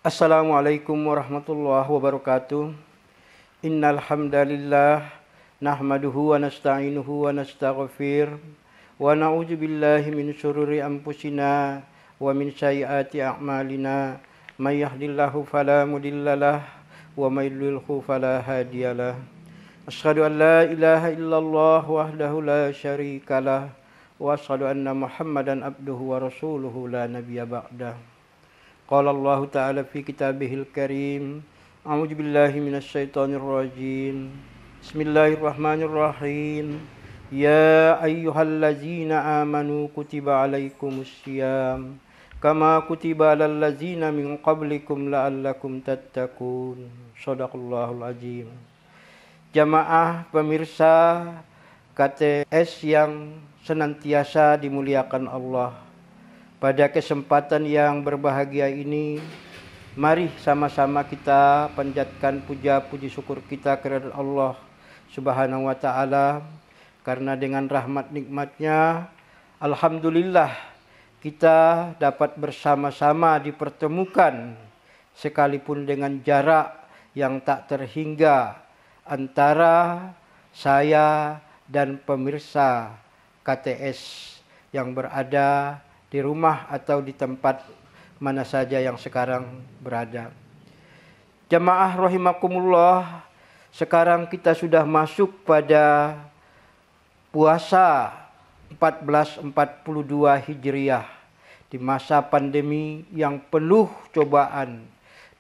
Assalamualaikum warahmatullahi wabarakatuh. Innal hamdalillah nahmaduhu wa nasta'inuhu wa nastaghfir wa na'udzu billahi min syururi anfusina wa min sayyiati a'malina. May yahdihillahu fala mudhillalah wa may yudlilhu fala hadiyalah. Asyhadu an la ilaha illallah wahdahu la syarikalah wa asyhadu anna Muhammadan abduhu wa rasuluhu la nabiyya ba'dah. Qala Allah Ta'ala fi kitabihil karim. A'udzu billahi minasy syaithanir rajim. Bismillahirrahmanirrahim. Ya ayyuhallazina amanu kutiba alaikumus syiyam kama kutiba alal ladzina min qablikum la'allakum tattaqun. Shadaqallahul azim. Jamaah pemirsa KTS yang senantiasa dimuliakan Allah. Pada kesempatan yang berbahagia ini, mari sama-sama kita panjatkan puja puji syukur kita kepada Allah Subhanahu wa taala, karena dengan rahmat nikmatnya alhamdulillah kita dapat bersama-sama dipertemukan sekalipun dengan jarak yang tak terhingga antara saya dan pemirsa KTS yang berada di rumah atau di tempat mana saja yang sekarang berada. Jamaah rahimakumullah, sekarang kita sudah masuk pada puasa 1442 Hijriah di masa pandemi yang penuh cobaan,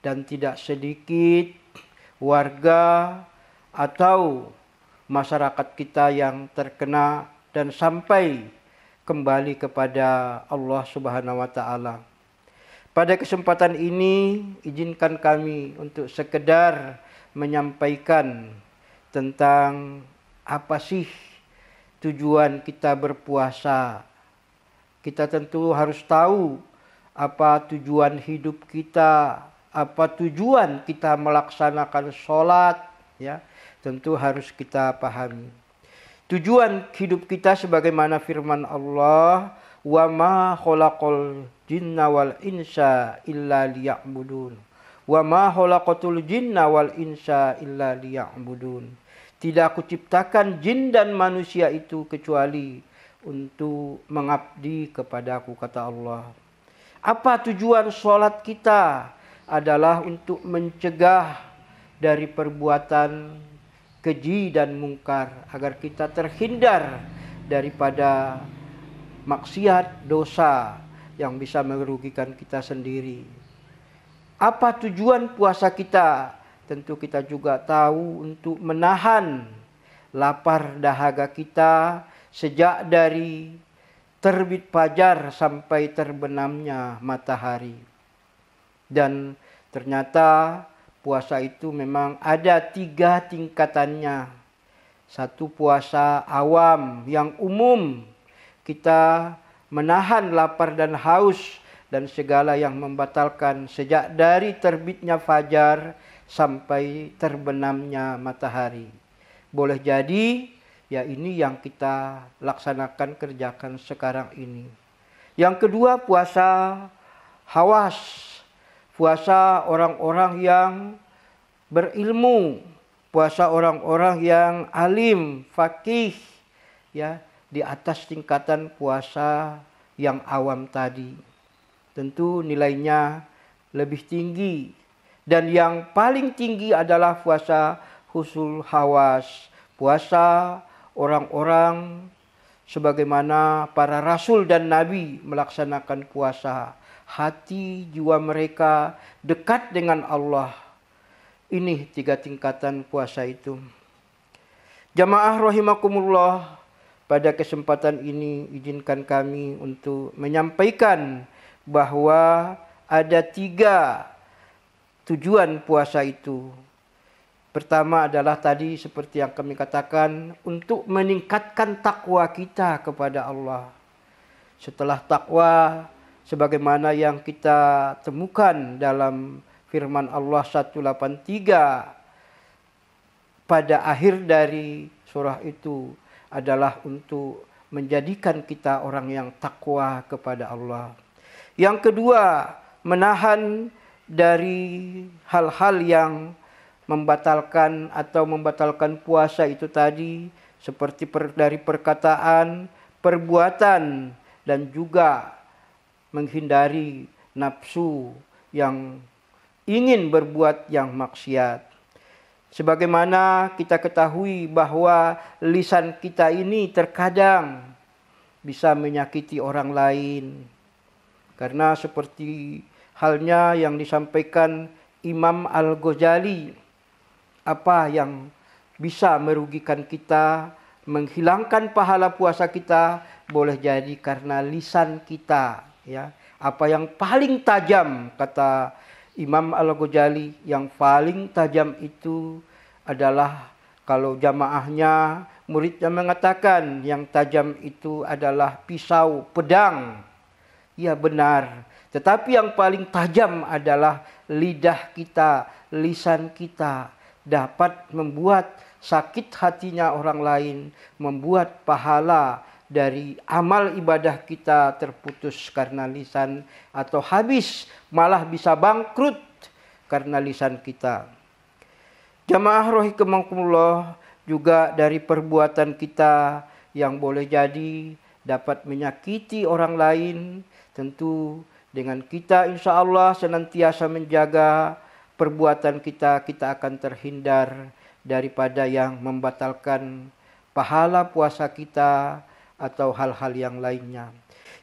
dan tidak sedikit warga atau masyarakat kita yang terkena dan sampai kembali kepada Allah Subhanahu wa taala. Pada kesempatan ini izinkan kami untuk sekedar menyampaikan tentang apa sih tujuan kita berpuasa. Kita tentu harus tahu apa tujuan hidup kita, apa tujuan kita melaksanakan sholat, ya, tentu harus kita pahami. Tujuan hidup kita sebagaimana firman Allah, wa ma khalaqal jinna wal insa illa liya'budun. Wa ma khalaqatul jinna wal insa illa liya'budun. Tidak aku ciptakan jin dan manusia itu kecuali untuk mengabdi kepadaku, kata Allah. Apa tujuan sholat kita? Adalah untuk mencegah dari perbuatan keji dan mungkar, agar kita terhindar daripada maksiat dosa yang bisa merugikan kita sendiri. Apa tujuan puasa kita? Tentu kita juga tahu untuk menahan lapar dahaga kita sejak dari terbit fajar sampai terbenamnya matahari. Dan ternyata puasa itu memang ada 3 tingkatannya. Satu, puasa awam yang umum. Kita menahan lapar dan haus dan segala yang membatalkan sejak dari terbitnya fajar sampai terbenamnya matahari. Boleh jadi ya ini yang kita laksanakan, kerjakan sekarang ini. Yang kedua, puasa hawas. Puasa orang-orang yang berilmu, puasa orang-orang yang alim, faqih, ya, di atas tingkatan puasa yang awam tadi. Tentu nilainya lebih tinggi, dan yang paling tinggi adalah puasa husul hawas, puasa orang-orang sebagaimana para rasul dan nabi melaksanakan puasa. Hati jiwa mereka dekat dengan Allah. Ini 3 tingkatan puasa itu. Jamaah rahimakumullah, pada kesempatan ini izinkan kami untuk menyampaikan bahwa ada 3 tujuan puasa itu. Pertama adalah tadi seperti yang kami katakan, untuk meningkatkan takwa kita kepada Allah. Setelah takwa, sebagaimana yang kita temukan dalam firman Allah 183 pada akhir dari surah itu, adalah untuk menjadikan kita orang yang takwa kepada Allah. Yang kedua, menahan dari hal-hal yang membatalkan atau membatalkan puasa itu tadi, seperti dari perkataan, perbuatan, dan juga menghindari nafsu yang ingin berbuat yang maksiat. Sebagaimana kita ketahui bahwa lisan kita ini terkadang bisa menyakiti orang lain. Karena seperti halnya yang disampaikan Imam Al-Ghazali, apa yang bisa merugikan kita, menghilangkan pahala puasa kita, boleh jadi karena lisan kita, ya. Apa yang paling tajam, kata Imam Al-Ghazali, yang paling tajam itu adalah kalau jamaahnya, muridnya mengatakan yang tajam itu adalah pisau, pedang. Ya benar, tetapi yang paling tajam adalah lidah kita, lisan kita, dapat membuat sakit hatinya orang lain, membuat pahala dari amal ibadah kita terputus karena lisan, atau habis, malah bisa bangkrut karena lisan kita. Jamaah rahimakumullah, juga dari perbuatan kita yang boleh jadi dapat menyakiti orang lain. Tentu dengan kita insya Allah senantiasa menjaga perbuatan kita, kita akan terhindar daripada yang membatalkan pahala puasa kita atau hal-hal yang lainnya.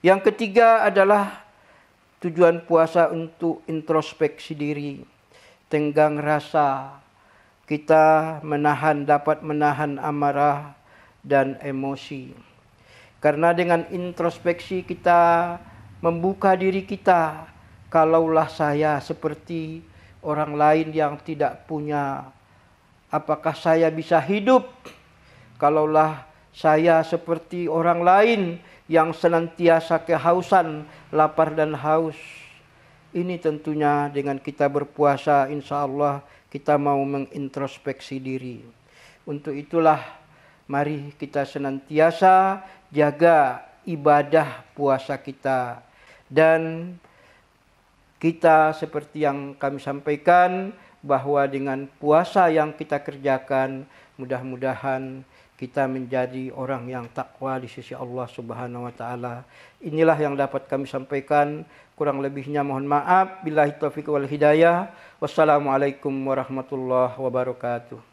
Yang ketiga adalah tujuan puasa untuk introspeksi diri, tenggang rasa. Kita dapat menahan amarah dan emosi. Karena dengan introspeksi kita membuka diri kita, kalaulah saya seperti orang lain yang tidak punya, apakah saya bisa hidup? Kalaulah saya seperti orang lain yang senantiasa kehausan, lapar dan haus. Ini tentunya dengan kita berpuasa, insya Allah kita mau mengintrospeksi diri. Untuk itulah mari kita senantiasa jaga ibadah puasa kita. Dan kita seperti yang kami sampaikan, bahwa dengan puasa yang kita kerjakan, mudah-mudahan kita menjadi orang yang takwa di sisi Allah Subhanahu wa taala. Inilah yang dapat kami sampaikan. Kurang lebihnya mohon maaf. Billahi taufiq wal hidayah. Wassalamualaikum warahmatullahi wabarakatuh.